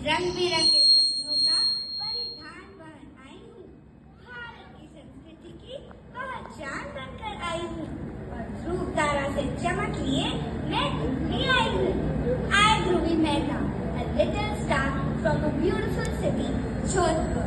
रंग बिरंगे सपनों का परिधान बन आई हूँ। भारत की संस्कृति की पहचान बनकर आई हूँ और ध्रुव तारा से चमक लिए मैं घूमने आई हूँ। I Dhruvi Mehta, a little star from a beautiful city, Jodhpur.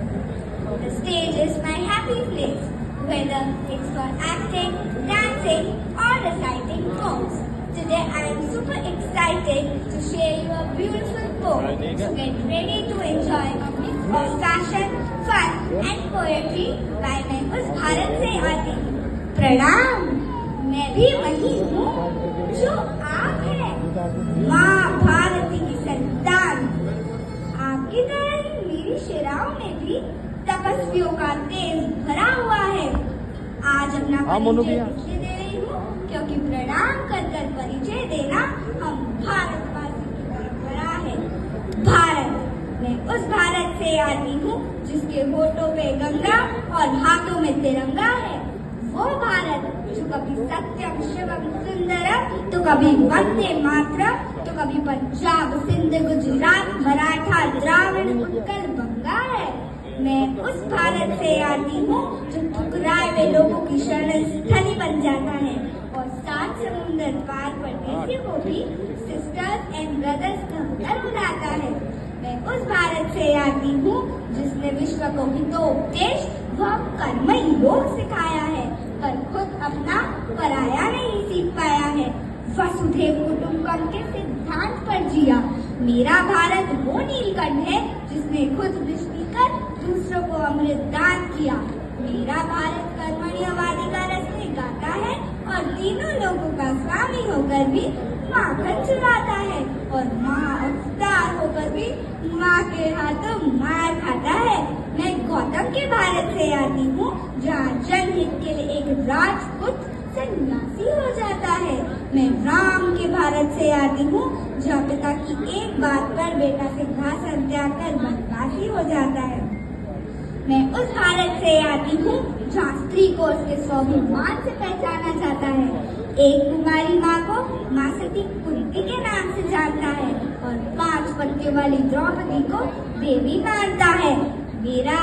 The stage is my happy place, whether it's for acting, dancing, or reciting poems. Today I am super excited to share you a beautiful poem. So get ready to enjoy a mix of fashion, fun and poetry by मैं उस भारत से आती हूँ। प्रणाम, मैं भी वही हूँ जो आप है, माँ भारती की संतान। आपकी तरह ही मेरी शिराओं में भी तपस्वियों का तेज भरा हुआ है। आज अपना परिचय इसलिए दे रही हूँ क्योंकि प्रणाम कर कर परिचय देना हम भारतवासी की परंपरा है। भारत, मैं उस भारत से आती हूँ जिसके होठों पे गंगा और हाथों में तिरंगा है। वो भारत जो कभी सत्यम शिवम सुंदरम तो कभी वंदे मातरम तो कभी पंजाब सिंध गुजरात मराठा द्राविड़ उत्कल बंगा है। मैं उस भारत से आती हूँ जो ठुकराए हुए लोगों की शरण स्थली बन जाता है और 7 समुंदर पार परदेशियों को भी सिस्टर्स एंड ब्रदर्स कहकर बुलाता है। मैं उस भारत से आती हूँ जिसने विश्व को हितोपदेश व कर्म योग सिखाया है, पर खुद अपना पराया नहीं सीख पाया है। वसुधैव कुटुंबकम के सिद्धांत पर जिया। मेरा भारत वो नीलकंठ है जिसने खुद विष पीकर दूसरों को अमृत दान किया। मेरा भारत कर्मण्यवाधिकार से गाता है और तीनों लोगों का स्वामी होकर भी माखन चुराता है और महाअवतार होकर भी माँ के हाथों मार खाता है। मैं गौतम के भारत से आती हूँ जहाँ जनहित के लिए एक राजपूत सन्यासी हो जाता है। मैं राम के भारत से आती हूँ जहाँ पिता की एक बात पर बेटा सिंहासन त्याग कर वनवासी हो जाता है। मैं उस भारत से आती हूँ जहाँ स्त्री को उसके स्वाभिमान से पहचाना जाता है। एक कुमारी माँ को माँ सती कुंती के नाम से जानता है और 5 पत्तियों वाली द्रौपदी को देवी मानता है। मेरा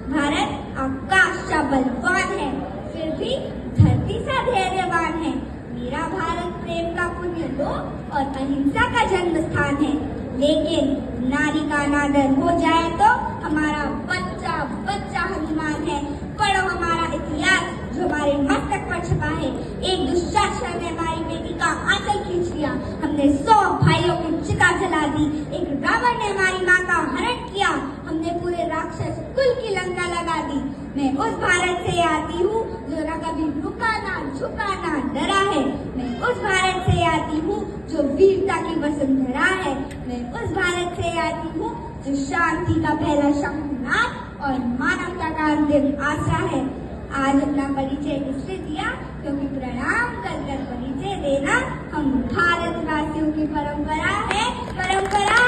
भारत आकाश सा बलवान है, फिर भी धरती सा धैर्यवान है। मेरा भारत प्रेम का पुण्य लोक और अहिंसा का जन्म स्थान है। लेकिन नारी का अनादर हो जाए तो हमारा बच्चा बच्चा हनुमान है। पढ़ो हमारा इतिहास जो हमारे मस्तक पर छपा है। एक दुशासन ने हमारी बेटी का आंचल खींच लिया, हमने 100 भाइयों की चिता जला दी। एक रावण ने हमारी माँ का हरण किया, हमने पूरे राक्षस कुल की लंका लगा दी। मैं उस भारत से आती हूँ जो न कभी रुका ना झुका ना डरा है। मैं उस भारत से आती हूँ जो वीरता की वसुंधरा है। मैं उस भारत से आती हूँ जो शांति का पहला शंखनाद और मानवता का अंतिम आशा है। आज अपना परिचय इसलिए दिया क्योंकि प्रणाम कर कर परिचय देना हम भारतवासियों की परंपरा है। परंपरा